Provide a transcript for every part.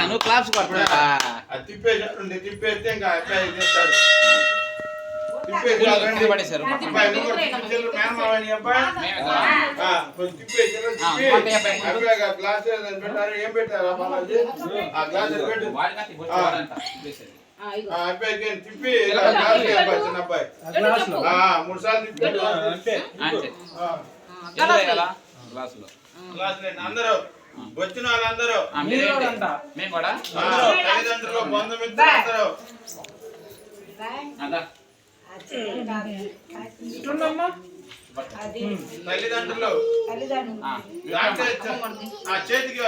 నువ్వు క్లాప్స్ తిప్పేస్తే ఇంకా అబ్బాయి చేస్తాడు. పడేశారు గ్లాస్ పెట్టారు. ఏం పెట్టారు ఆ గ్లాస్ పెట్టు అబ్బాయికి తిప్పి చిన్న అబ్బాయి 3 సార్లు తిప్పి అందరూ వచ్చిన వాళ్ళందరూ తల్లిదండ్రులు బంధుమిత్రులు అందరూ తల్లిదండ్రులు చేతికి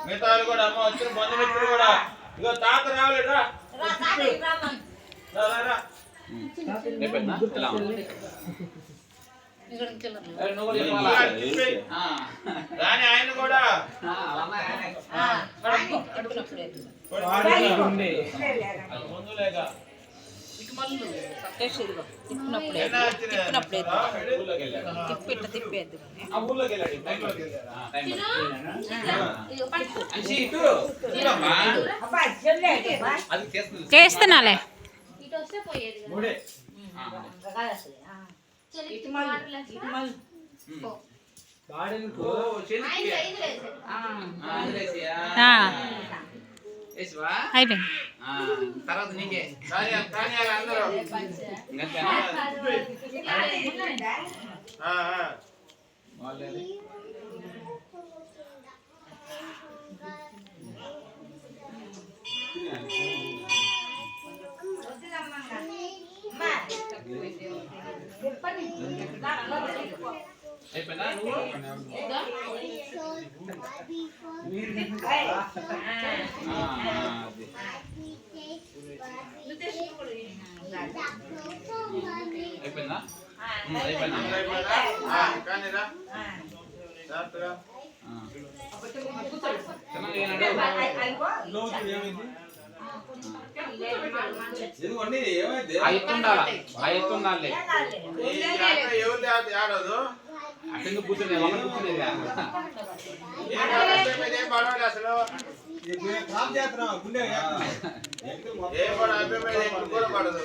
మిగతా కూడా అమ్మ వచ్చిన బంధుమిత్రులు కూడా ఇగో తాత రాలేదా రాని ఆయన కూడా చేస్తున్నాలే తర్వాత నీకే అయిపోయిందా అయితుండాలి అక్కడ కూర్చునే వాళ్ళ కూర్చునేది అసలు ఏ పడదు